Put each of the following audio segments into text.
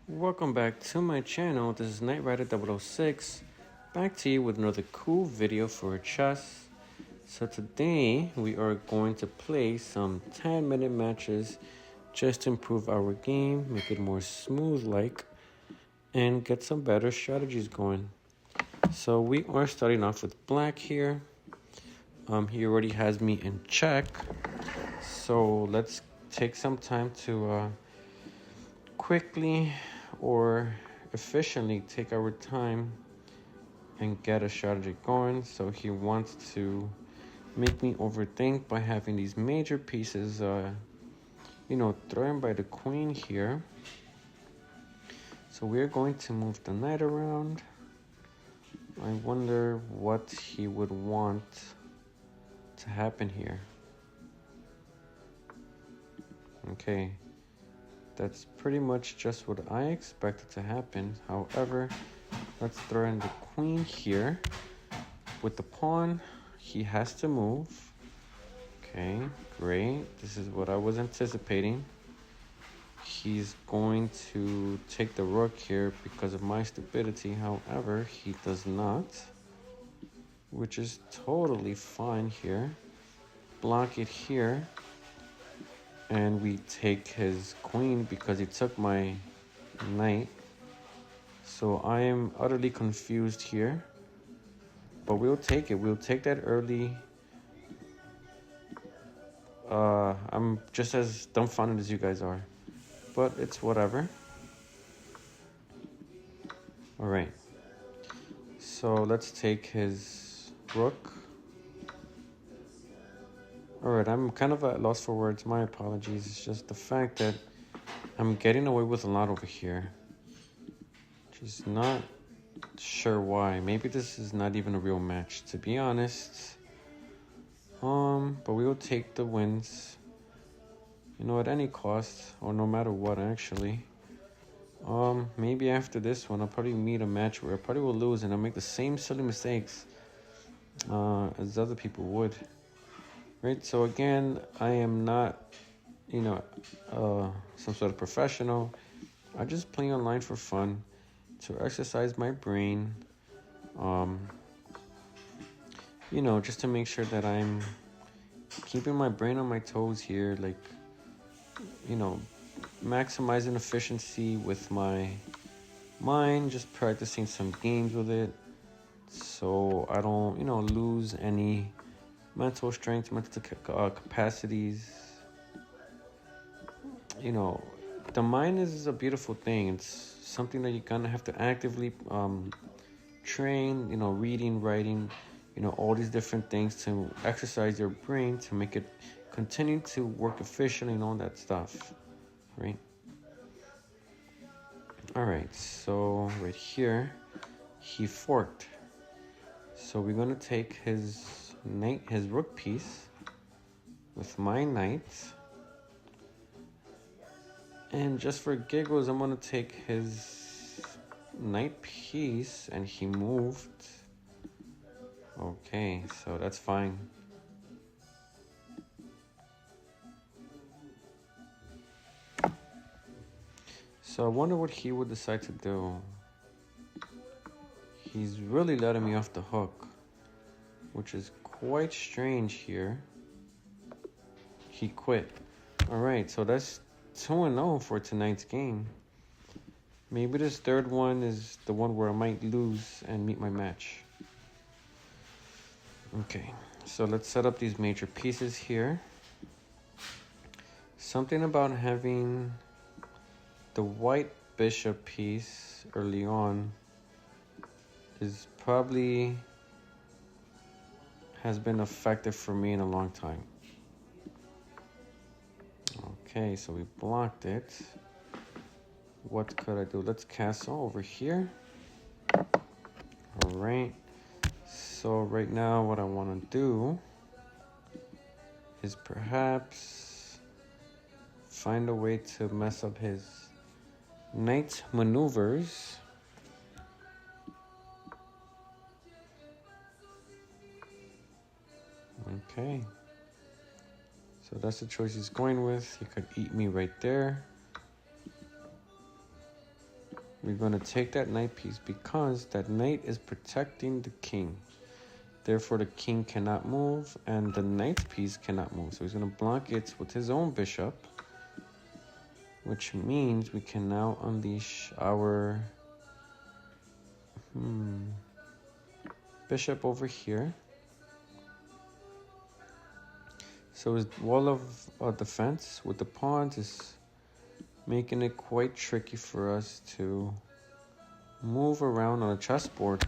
Welcome back to my channel. This is Knight Rider 006, back to you with another cool video for chess. So today we are going to play some 10-minute matches just to improve our game, make it more smooth like, and get some better strategies going. So we are starting off with black here. He already has me in check. So let's take some time to quickly or efficiently take our time and get a strategy going. So he wants to make me overthink by having these major pieces, thrown by the queen here. So we're going to move the knight around. I wonder what he would want to happen here. Okay. That's pretty much just what I expected to happen. However, let's throw in the queen here. With the pawn, he has to move. Okay, great. This is what I was anticipating. He's going to take the rook here because of my stupidity. However, he does not, which is totally fine here. Block it here. And we take his queen because he took my knight. So I am utterly confused here. But we'll take it. We'll take that early. I'm just as dumbfounded as you guys are. But it's whatever. Alright. So let's take his rook. Alright, I'm kind of at a loss for words. My apologies. It's just the fact that I'm getting away with a lot over here. Just not sure why. Maybe this is not even a real match, to be honest. But we will take the wins. At any cost, or no matter what, actually. Maybe after this one, I'll probably meet a match where I probably will lose and I'll make the same silly mistakes as other people would. Right, so again, I am not, some sort of professional. I just play online for fun, to exercise my brain, just to make sure that I'm keeping my brain on my toes here, like, maximizing efficiency with my mind, just practicing some games with it, so I don't, lose any mental strength, mental capacities. The mind is a beautiful thing. It's something that you're gonna have to actively train, reading, writing, all these different things to exercise your brain to make it continue to work efficiently and all that stuff, right? All right, so right here, he forked. So we're gonna take his knight, his rook piece with my knight, and just for giggles I'm gonna take his knight piece, and he moved. Okay, so that's fine. So I wonder what he would decide to do. He's really letting me off the hook, which is quite strange here. He quit. Alright, so that's 2-0 for tonight's game. Maybe this third one is the one where I might lose and meet my match. Okay, so let's set up these major pieces here. Something about having the white bishop piece early on is probably has been effective for me in a long time. Okay, so we blocked it. What could I do? Let's castle over here. All right. So right now what I want to do is perhaps find a way to mess up his knight maneuvers. Okay. So that's the choice he's going with. He could eat me right there. we're going to take that knight piece because that knight is protecting the king. Therefore, the king cannot move and the knight piece cannot move. So he's going to block it with his own bishop, which means we can now unleash our bishop over here. So his wall of defense with the pawns is making it quite tricky for us to move around on a chessboard.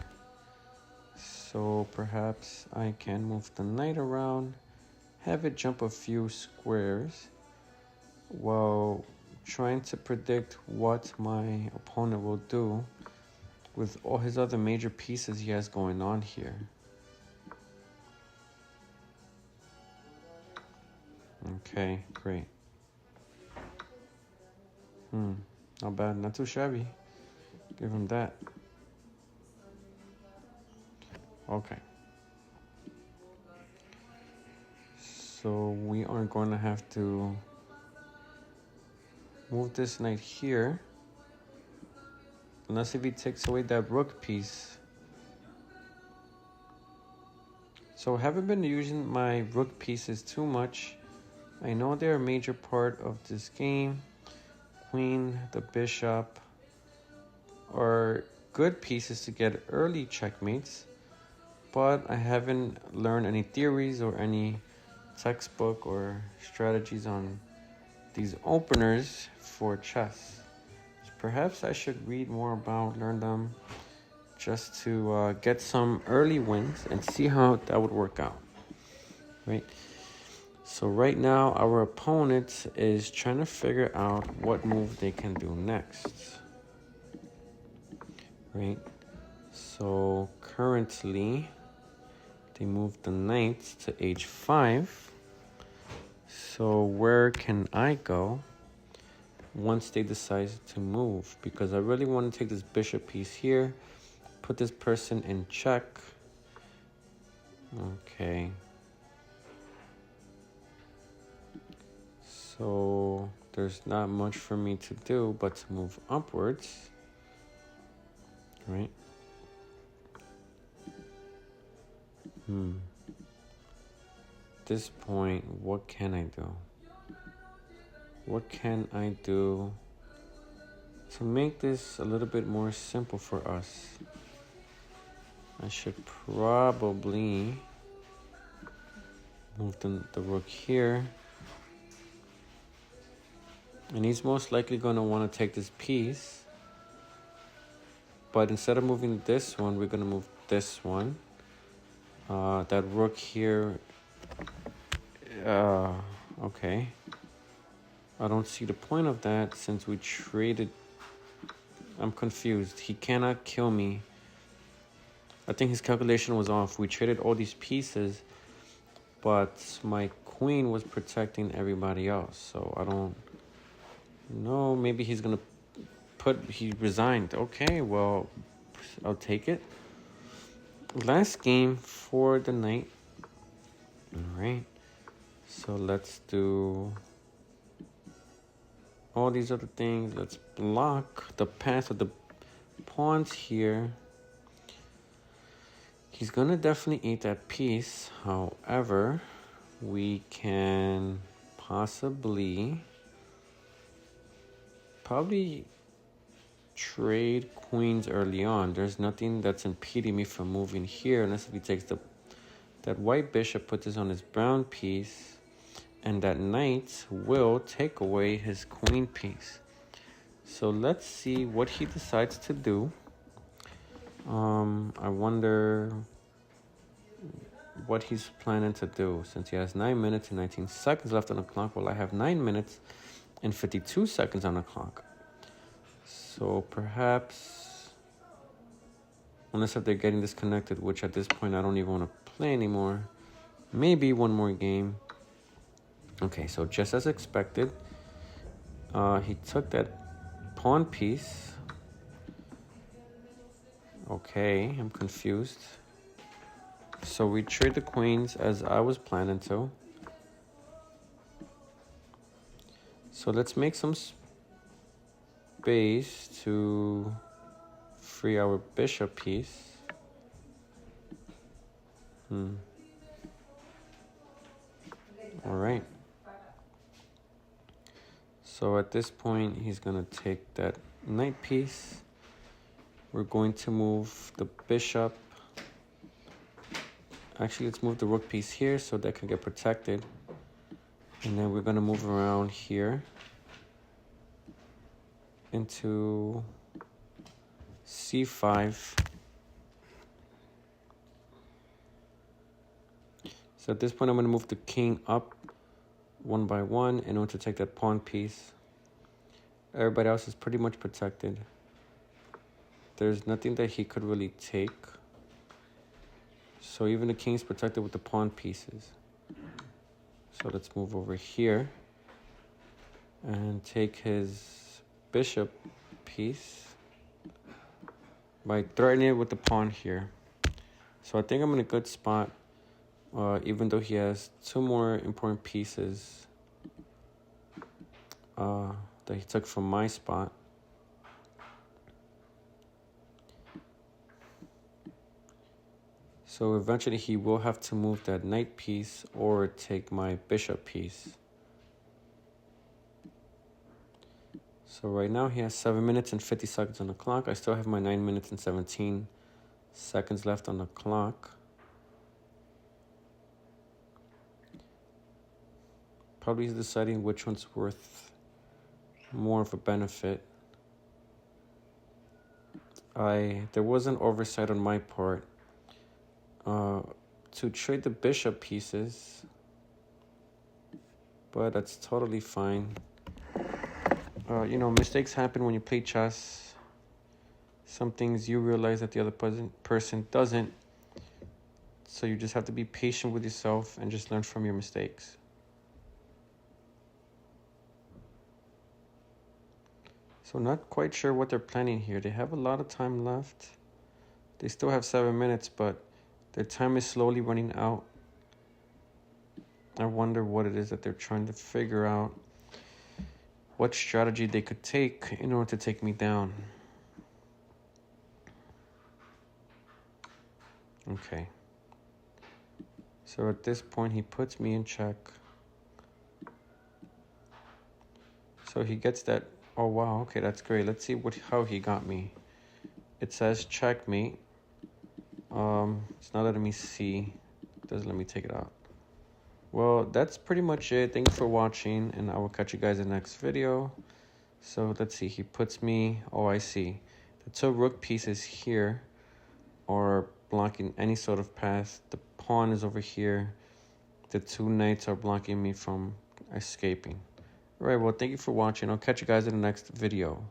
So perhaps I can move the knight around, have it jump a few squares while trying to predict what my opponent will do with all his other major pieces he has going on here. Okay, great. Not bad, not too shabby. Give him that. Okay. So we are going to have to move this knight here. Unless if he takes away that rook piece. So I haven't been using my rook pieces too much. I know they're a major part of this game. Queen, the bishop are good pieces to get early checkmates, but I haven't learned any theories or any textbook or strategies on these openers for chess. So perhaps I should read more about, learn them, just to get some early wins and see how that would work out, right? So right now our opponent is trying to figure out what move they can do next, right? So currently they moved the knight to h5. So where can I go once they decide to move? Because I really want to take this bishop piece here, put this person in check. Okay. So there's not much for me to do but to move upwards, right? At this point, what can I do? What can I do to make this a little bit more simple for us? I should probably move the rook here. And he's most likely going to want to take this piece. But instead of moving this one, we're going to move this one. That rook here. Okay. I don't see the point of that since we traded. I'm confused. He cannot kill me. I think his calculation was off. We traded all these pieces, but my queen was protecting everybody else. So I don't know. Maybe he's going to he resigned. Okay, well, I'll take it. Last game for the night. All right. So let's do all these other things. Let's block the path of the pawns here. He's going to definitely eat that piece. However, we can probably trade queens early on. There's nothing that's impeding me from moving here unless if he takes that white bishop, puts this on his brown piece, and that knight will take away his queen piece. So let's see what he decides to do. I wonder what he's planning to do since he has 9 minutes and 19 seconds left on the clock, while I have 9 minutes and 52 seconds on the clock. So perhaps, unless if they're getting disconnected, which at this point I don't even want to play anymore, maybe one more game. Okay, so just as expected, he took that pawn piece. Okay, I'm confused. So we trade the queens as I was planning to. So let's make some space to free our bishop piece. All right. So at this point, he's going to take that knight piece. We're going to move the bishop. Actually, let's move the rook piece here so that can get protected. And then we're going to move around here into c5. So at this point, I'm going to move the king up one by one in order to take that pawn piece. Everybody else is pretty much protected. There's nothing that he could really take. So even the king's protected with the pawn pieces. So let's move over here and take his bishop piece by threatening it with the pawn here. So I think I'm in a good spot, even though he has two more important pieces that he took from my spot. So eventually he will have to move that knight piece or take my bishop piece. So right now he has 7 minutes and 50 seconds on the clock. I still have my 9 minutes and 17 seconds left on the clock. Probably he's deciding which one's worth more of a benefit. There was an oversight on my part. To trade the bishop pieces, but that's totally fine. You know, mistakes happen when you play chess. Some things you realize that the other person doesn't. So you just have to be patient with yourself and just learn from your mistakes. So not quite sure what they're planning here. They have a lot of time left. They still have 7 minutes, but their time is slowly running out. I wonder what it is that they're trying to figure out. What strategy they could take in order to take me down. Okay. So at this point, he puts me in check. So he gets that. Oh, wow. Okay, that's great. Let's see how he got me. It says checkmate. It's not letting me see. It doesn't let me take it out. Well, that's pretty much it. Thank you for watching, and I will catch you guys in the next video. So let's see. He puts me. Oh, I see. The two rook pieces here are blocking any sort of path. The pawn is over here. The two knights are blocking me from escaping. All right. Well, thank you for watching. I'll catch you guys in the next video.